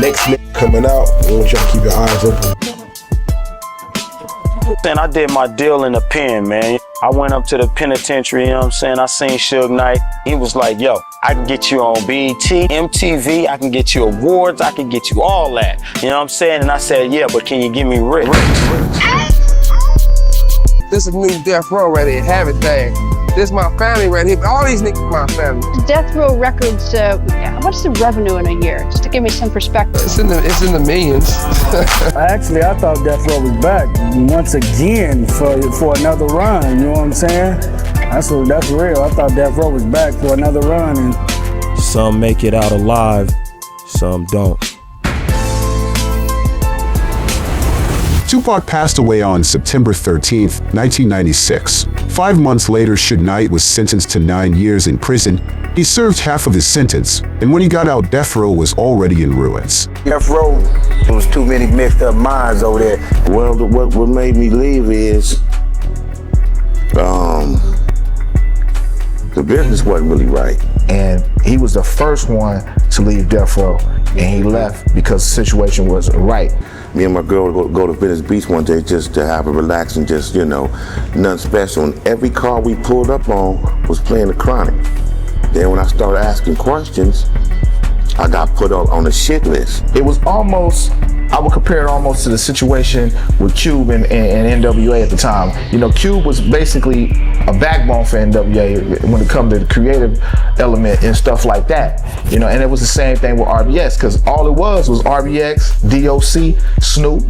next nigga coming out, I want y'all to keep your eyes open. And I did my deal in the pen, man. I went up to the penitentiary, you know what I'm saying? I seen Suge Knight. He was like, yo, I can get you on BET, MTV, I can get you awards, I can get you all that. You know what I'm saying? And I said, yeah, but can you give me rich? This is new Death Row right here, everything. This my family right here. All these niggas my family. Death Row Records, what's the revenue in a year? Just to give me some perspective. It's in the millions. Actually, I thought Death Row was back once again for another run, you know what I'm saying? That's real. I thought Death Row was back for another run. And some make it out alive, some don't. Tupac passed away on September 13th, 1996. 5 months later, Suge Knight was sentenced to 9 years in prison. He served half of his sentence, and when he got out, Death Row was already in ruins. Death Row, there was too many mixed up minds over there. Well, what made me leave is the business wasn't really right. And he was the first one to leave Death Row, and he left because the situation was right. Me and my girl would go to Venice Beach one day just to have a relax and just, you know, nothing special. And every car we pulled up on was playing the Chronic. Then when I started asking questions, I got put on the shit list. It was almost, I would compare it almost to the situation with Cube and NWA at the time. You know, Cube was basically a backbone for NWA when it comes to the creative element and stuff like that. You know, and it was the same thing with RBX, because all it was RBX, DOC, Snoop,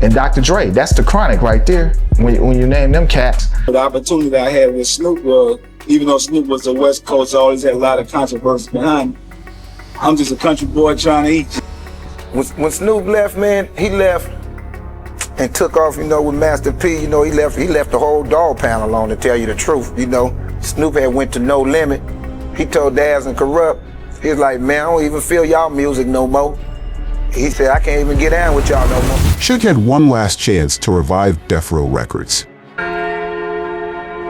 and Dr. Dre. That's the Chronic right there when you name them cats. The opportunity that I had with Snoop was, even though Snoop was the West Coast, I always had a lot of controversy behind me. I'm just a country boy trying to eat. When Snoop left, man, he left and took off, you know, with Master P. You know, he left the whole dog pound alone, to tell you the truth. You know, Snoop had went to No Limit. He told Daz and Corrupt, he was like, man, I don't even feel y'all music no more. He said, I can't even get down with y'all no more. Suge had one last chance to revive Death Row Records.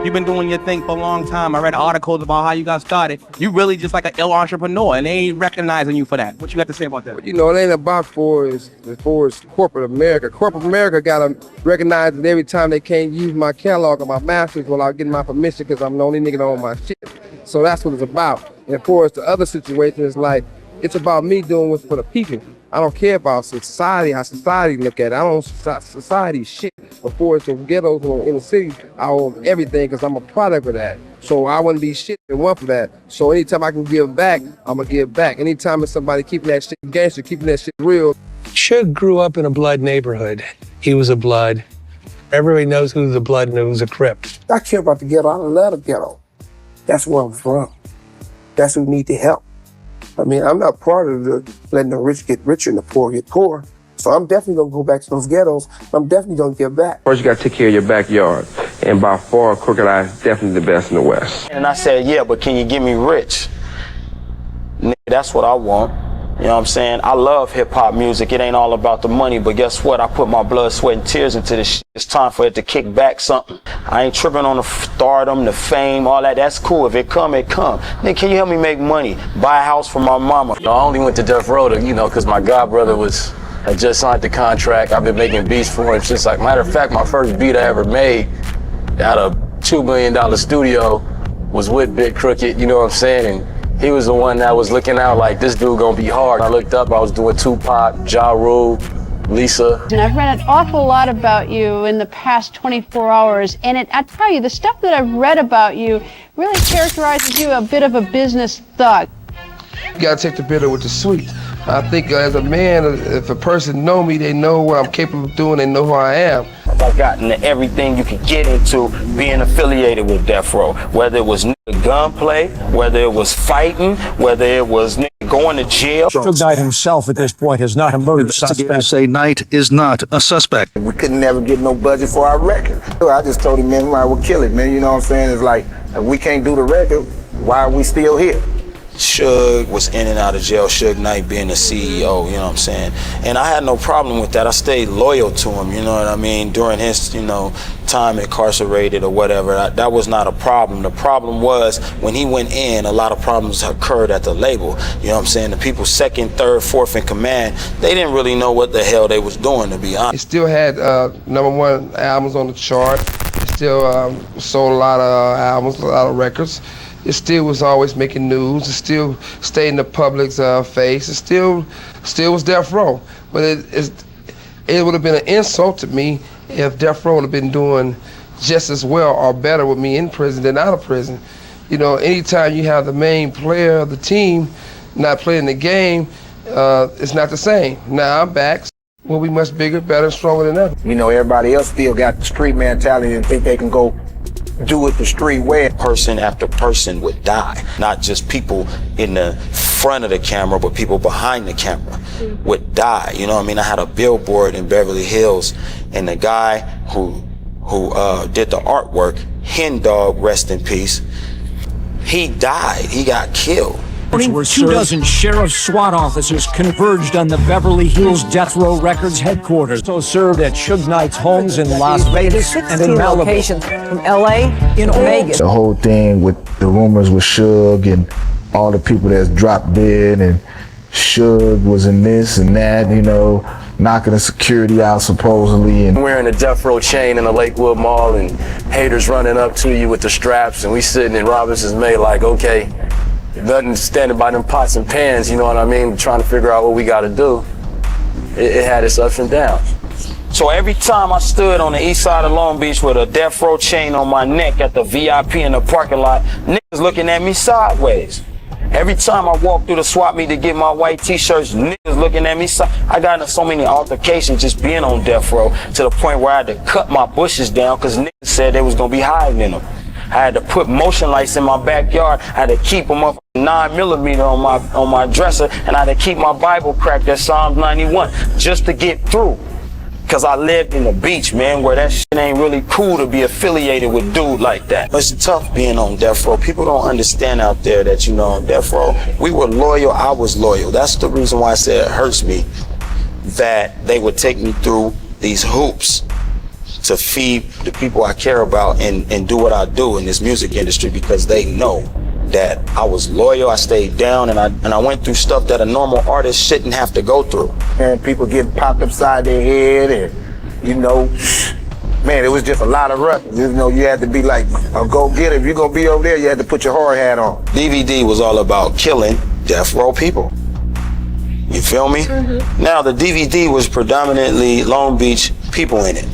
You've been doing your thing for a long time. I read articles about how you got started. You really just like an ill entrepreneur, and they ain't recognizing you for that. What you got to say about that? You know, it ain't about for corporate America. Corporate America gotta recognize that every time they can't use my catalog or my masters without getting my permission, because I'm the only nigga that own my shit. So that's what it's about. And of course, the other situation is like, it's about me doing what's for the people. I don't care about society, how society look at it. I don't society shit. Before it's the ghettos or in the city, I own everything because I'm a product of that. So I wouldn't be shit and one for that. So anytime I can give back, I'm gonna give back. Anytime it's somebody keeping that shit gangster, keeping that shit real. Suge grew up in a blood neighborhood. He was a blood. Everybody knows who's a blood and who's a Crip. I care about the ghetto. I love the ghetto. That's where I'm from. That's who need the help. I mean, I'm not part of letting the rich get richer and the poor get poor. So I'm definitely gonna go back to those ghettos. I'm definitely gonna give back. First, you gotta take care of your backyard. And by far, Crooked I is definitely the best in the West. And I said, yeah, but can you give me rich? Nigga, that's what I want. You know what I'm saying? I love hip-hop music. It ain't all about the money, but guess what? I put my blood, sweat, and tears into this shit. It's time for it to kick back something. I ain't tripping on the stardom, the fame, all that. That's cool. If it come, it come. Nigga, can you help me make money? Buy a house for my mama. I only went to Death Row to, you know, because my godbrother had just signed the contract. I've been making beats for him since, like, matter of fact, my first beat I ever made out of $2 million studio was with Big Crooked, you know what I'm saying? And he was the one that was looking out like, this dude gonna be hard. I looked up, I was doing Tupac, Ja Rule, Lisa. And I've read an awful lot about you in the past 24 hours, and I tell you, the stuff that I've read about you really characterizes you a bit of a business thug. You gotta take the bitter with the sweet. I think as a man, if a person know me, they know what I'm capable of doing, they know who I am. I've gotten to everything you could get into being affiliated with Death Row. Whether it was gunplay, whether it was fighting, whether it was going to jail. Suge Knight himself at this point has not emerged a suspect. Say Knight is not a suspect. We couldn't never get no budget for our record. I just told him, man, we might well kill it, man. You know what I'm saying? It's like, if we can't do the record, why are we still here? Suge was in and out of jail, Suge Knight being the CEO, you know what I'm saying? And I had no problem with that. I stayed loyal to him, you know what I mean, during his, you know, time incarcerated or whatever. That was not a problem. The problem was when he went in, a lot of problems occurred at the label. You know what I'm saying? The people second, third, fourth in command, they didn't really know what the hell they was doing, to be honest. It still had #1 albums on the chart. It still sold a lot of albums, a lot of records. It still was always making news. It still stayed in the public's face. It still was Death Row. But it would have been an insult to me if Death Row would have been doing just as well or better with me in prison than out of prison. You know, anytime you have the main player of the team not playing the game, it's not the same. Now I'm back. We'll be much bigger, better, stronger than ever. You know, everybody else still got the street mentality and think they can go do it the street way. Person after person would die. Not just people in the front of the camera, but people behind the camera would die. You know what I mean? I had a billboard in Beverly Hills, and the guy who did the artwork, Hen Dog, rest in peace, he died. He got killed. 2 dozen sheriff SWAT officers converged on the Beverly Hills Death Row Records headquarters. So served at Suge Knight's homes in Las Vegas and in Malibu. Locations from LA in Vegas. The whole thing with the rumors with Suge and all the people that's dropped dead, and Suge was in this and that, you know, knocking the security out supposedly. And wearing a Death Row chain in the Lakewood Mall, and haters running up to you with the straps, and we sitting in Robinson's May like, okay, nothing standing by them pots and pans, you know what I mean, trying to figure out what we got to do. It had its ups and downs. So every time I stood on the east side of Long Beach with a Death Row chain on my neck at the VIP in the parking lot, niggas looking at me sideways. Every time I walk through the swap meet to get my white t-shirts, niggas looking at me. I got into so many altercations just being on Death Row to the point where I had to cut my bushes down because niggas said they was going to be hiding in them. I had to put motion lights in my backyard. I had to keep them up 9mm on my dresser, and I had to keep my Bible cracked at Psalms 91 just to get through. Cause I lived in the beach, man, where that shit ain't really cool to be affiliated with dude like that. But it's tough being on Death Row. People don't understand out there that, you know, on Death Row, we were loyal, I was loyal. That's the reason why I said it hurts me that they would take me through these hoops to feed the people I care about and do what I do in this music industry, because they know that I was loyal, I stayed down, and I went through stuff that a normal artist shouldn't have to go through. And people getting popped upside their head, and you know, man, it was just a lot of records. You know, you had to be like a go-getter. If you're gonna be over there, you had to put your hard hat on. DVD was all about killing Death Row people. You feel me? Mm-hmm. Now the DVD was predominantly Long Beach people in it.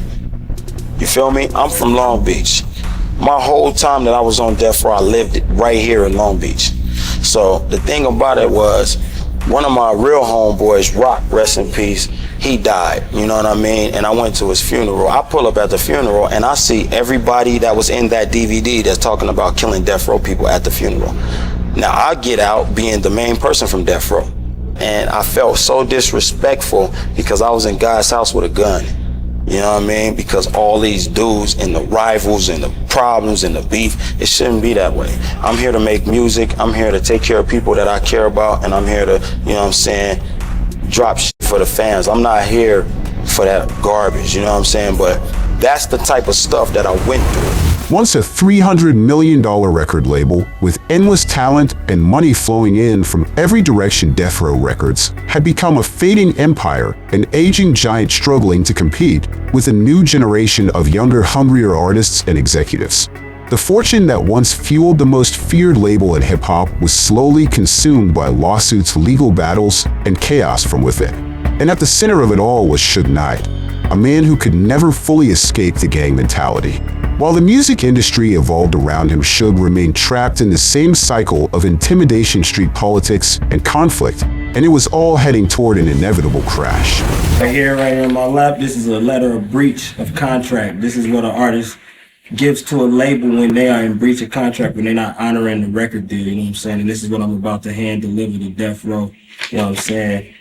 You feel me? I'm from Long Beach. My whole time that I was on Death Row, I lived right here in Long Beach. So the thing about it was, one of my real homeboys, Rock, rest in peace, he died, you know what I mean? And I went to his funeral. I pull up at the funeral and I see everybody that was in that DVD that's talking about killing Death Row people at the funeral. Now I get out being the main person from Death Row, and I felt so disrespectful because I was in God's house with a gun. You know what I mean? Because all these dudes and the rivals and the problems and the beef, it shouldn't be that way. I'm here to make music. I'm here to take care of people that I care about. And I'm here to, you know what I'm saying, drop shit for the fans. I'm not here for that garbage, you know what I'm saying? But that's the type of stuff that I went through. Once a $300 million record label with endless talent and money flowing in from every direction, Death Row Records had become a fading empire, an aging giant struggling to compete with a new generation of younger, hungrier artists and executives. The fortune that once fueled the most feared label in hip-hop was slowly consumed by lawsuits, legal battles, and chaos from within. And at the center of it all was Suge Knight, a man who could never fully escape the gang mentality. While the music industry evolved around him, Suge remained trapped in the same cycle of intimidation, street politics, and conflict, and it was all heading toward an inevitable crash. Right here in my lap, this is a letter of breach of contract. This is what an artist gives to a label when they are in breach of contract, when they're not honoring the record deal, you know what I'm saying? And this is what I'm about to hand deliver to Death Row, you know what I'm saying,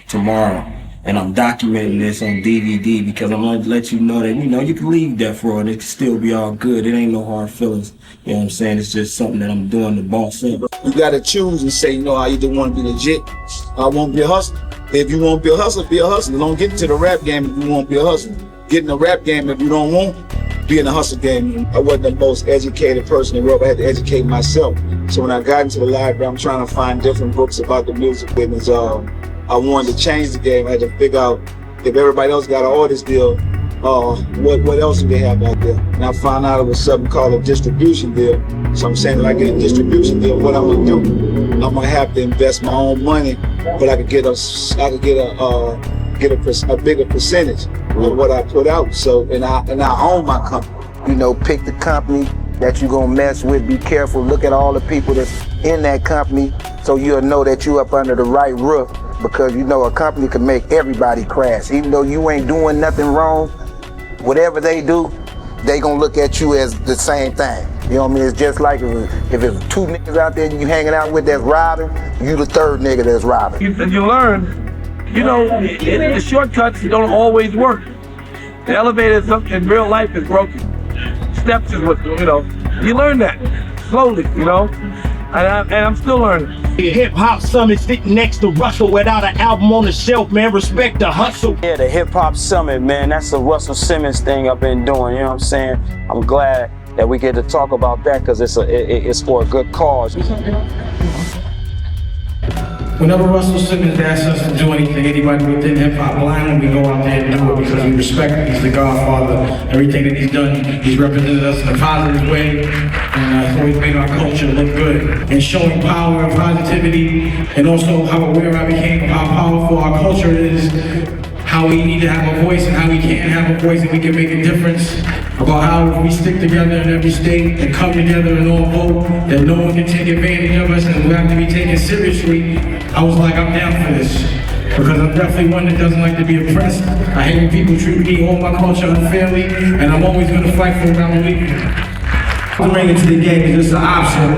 tomorrow. And I'm documenting this on DVD because I'm going to let you know that, you know, you can leave Death Row and it can still be all good. It ain't no hard feelings. You know what I'm saying? It's just something that I'm doing to boss up. You gotta choose and say, I either want to be legit, or I won't be a hustler. If you won't be a hustler, be a hustler. Don't get into the rap game if you won't be a hustler. Get in the rap game if you don't want to be in the hustle game. I wasn't the most educated person in the world. I had to educate myself. So when I got into the library, I'm trying to find different books about the music business. I wanted to change the game. I had to figure out if everybody else got an artist deal, what else do they have out there? And I found out it was something called a distribution deal. So I'm saying if I get a distribution deal, what I'm gonna do? I'm gonna have to invest my own money, but I could get a bigger percentage of what I put out. So and I own my company. Pick the company that you're gonna mess with. Be careful. Look at all the people that's in that company, so you'll know that you up under the right roof. Because a company can make everybody crash. Even though you ain't doing nothing wrong, whatever they do, they gonna look at you as the same thing. You know what I mean? It's just like if it's two niggas out there you hanging out with that's robbing, you the third nigga that's robbing. You learn, the shortcuts don't always work. The elevator in real life is broken. Steps is what, you learn that slowly, and I'm still learning. Hip Hop Summit sitting next to Russell without an album on the shelf, man. Respect the hustle. Yeah, the Hip Hop Summit, man, that's the Russell Simmons thing I've been doing, you know what I'm saying? I'm glad that we get to talk about that because it's for a good cause. Whenever Russell Simmons asks us to do anything, anybody within hip-hop line, we go out there and do it because we respect him. He's the godfather. Everything that he's done, he's represented us in a positive way, and it's always made our culture look good. And showing power and positivity, and also how aware I became of how powerful our culture is, how we need to have a voice and how we can have a voice and we can make a difference, about how if we stick together in every state and come together and all vote, that no one can take advantage of us and we have to be taken seriously. I was like, I'm down for this, because I'm definitely one that doesn't like to be oppressed. I hate when people treat me or my culture unfairly, and I'm always going to fight for what I believe in. Bringing to the game is just an option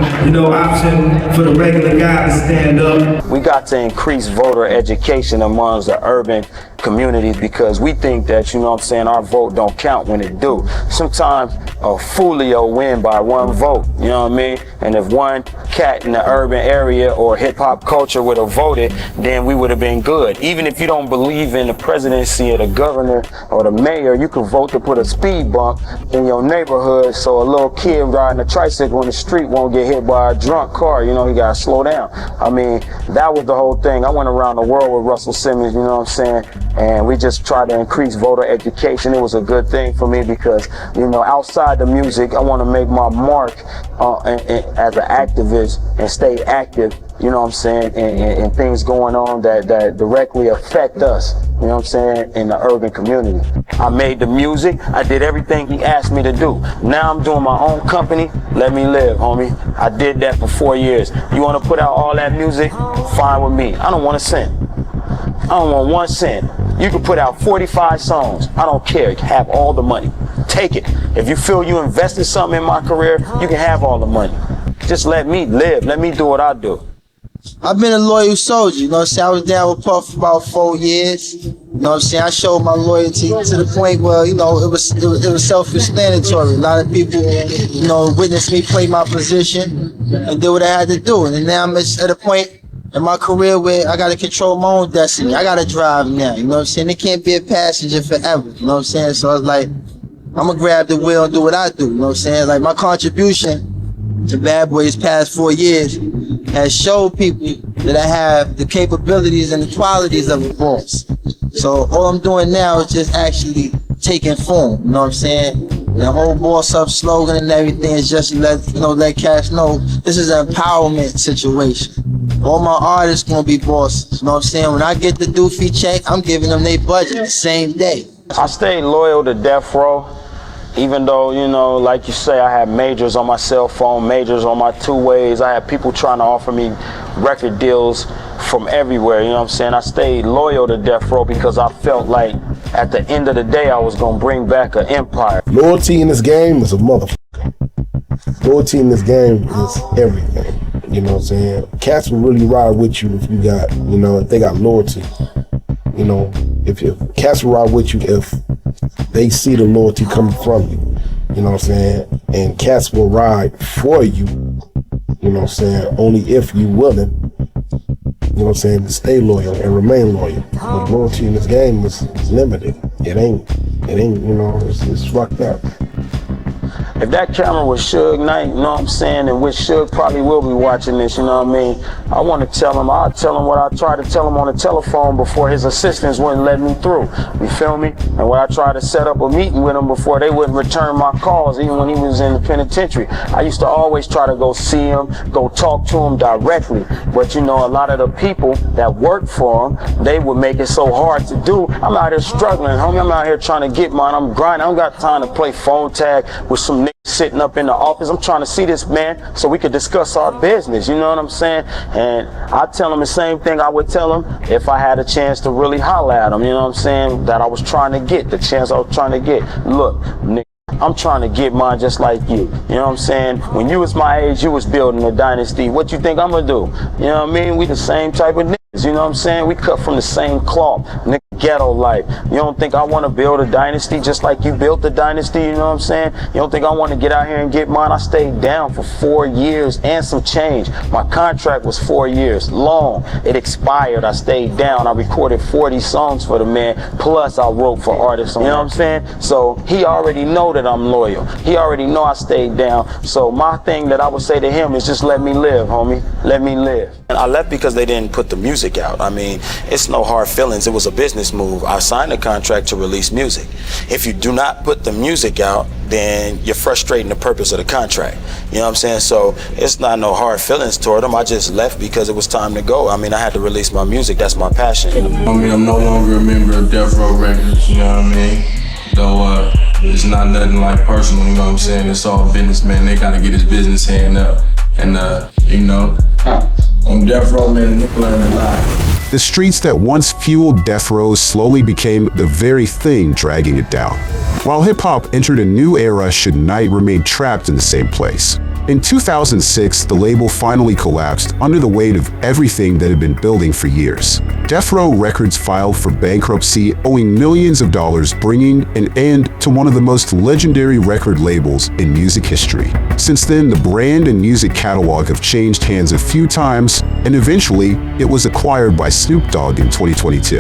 for the regular guy to stand up. We got to increase voter education amongst the urban communities because we think that, our vote don't count when it do. Sometimes a folio win by one vote, you know what I mean? And if one cat in the urban area or hip hop culture would have voted, then we would have been good. Even if you don't believe in the presidency or the governor or the mayor, you can vote to put a speed bump in your neighborhood so a little kid riding a tricycle on the street won't get hit by a drunk car. He gotta slow down. I mean, that was the whole thing. I went around the world with Russell Simmons, you know what I'm saying? And we just tried to increase voter education. It was a good thing for me because, outside the music, I want to make my mark as an activist and stay active, you know what I'm saying, and things going on that directly affect us, you know what I'm saying, in the urban community. I made the music, I did everything he asked me to do. Now I'm doing my own company, let me live, homie. I did that for 4 years. You want to put out all that music? Fine with me. I don't want a cent. I don't want 1 cent. You can put out 45 songs. I don't care. Have all the money. Take it. If you feel you invested something in my career, you can have all the money. Just let me live. Let me do what I do. I've been a loyal soldier, I was down with Puff for about 4 years. I showed my loyalty to the point where, it was self-explanatory. A lot of people, witnessed me play my position and did what I had to do. And now I'm at a point in my career where I gotta control my own destiny. I gotta drive now, It can't be a passenger forever, So I was like, I'm gonna grab the wheel and do what I do, Like my contribution to Bad Boy's past 4 years has showed people that I have the capabilities and the qualities of a boss. So all I'm doing now is just actually taking form, The whole boss up slogan and everything is just let cats know this is an empowerment situation. All my artists gonna be bosses, When I get the doofy check, I'm giving them their budget the same day. I stayed loyal to Death Row. Even though, like you say, I had majors on my cell phone, majors on my 2-ways. I had people trying to offer me record deals from everywhere, I stayed loyal to Death Row because I felt like at the end of the day, I was going to bring back an empire. Loyalty in this game is a motherfucker. Loyalty in this game is everything. Cats will really ride with you if you got, if they got loyalty. If cats will ride with you if they see the loyalty coming from you, And cats will ride for you, you know what I'm saying, only if you willing, you know what I'm saying, to stay loyal and remain loyal. But loyalty in this game is limited. It ain't, you know, it's fucked up. If that camera was Suge Knight, you know what I'm saying, and which Suge probably will be watching this, you know what I mean, I want to tell him, I'll tell him what I tried to tell him on the telephone before his assistants wouldn't let me through. You feel me? And when I tried to set up a meeting with him before they wouldn't return my calls, even when he was in the penitentiary. I used to always try to go see him, go talk to him directly. But you know, a lot of the people that work for him, they would make it so hard to do. I'm out here struggling, homie. I'm out here trying to get mine. I'm grinding. I don't got time to play phone tag with some niggas sitting up in the office. I'm trying to see this man so we could discuss our business, you know what I'm saying? And I tell him the same thing I would tell him if I had a chance to really holler at him, you know what I'm saying, that I was trying to get, the chance I was trying to get. Look, nigga, I'm trying to get mine just like you. You know what I'm saying? When you was my age, you was building a dynasty. What you think I'm gonna do? You know what I mean? We the same type of niggas, you know what I'm saying? We cut from the same cloth. Nigga, ghetto life. You don't think I want to build a dynasty just like you built the dynasty, you know what I'm saying? You don't think I want to get out here and get mine? I stayed down for 4 years and some change. My contract was 4 years long. It expired. I stayed down. I recorded 40 songs for the man, plus I wrote for artists, you know what I'm saying? So he already know that I'm loyal. He already know I stayed down. So my thing that I would say to him is just let me live, homie. Let me live. And I left because they didn't put the music out. I mean, it's no hard feelings. It was a business move. I signed a contract to release music. If you do not put the music out, then you're frustrating the purpose of the contract. You know what I'm saying? So it's not no hard feelings toward them. I just left because it was time to go. I mean, I had to release my music. That's my passion. I mean, I'm no longer a member of Death Row Records, you know what I mean? Though it's not nothing like personal, you know what I'm saying? It's all business, man. They gotta get his business hand up. And, you know, on Death Row, man, learning a lot. The streets that once fueled Death Row slowly became the very thing dragging it down. While hip-hop entered a new era, Suge Knight remained trapped in the same place. In 2006, the label finally collapsed under the weight of everything that had been building for years. Death Row Records filed for bankruptcy, owing millions of dollars, bringing an end to one of the most legendary record labels in music history. Since then, the brand and music catalog have changed hands a few times, and eventually, it was acquired by Snoop Dogg in 2022.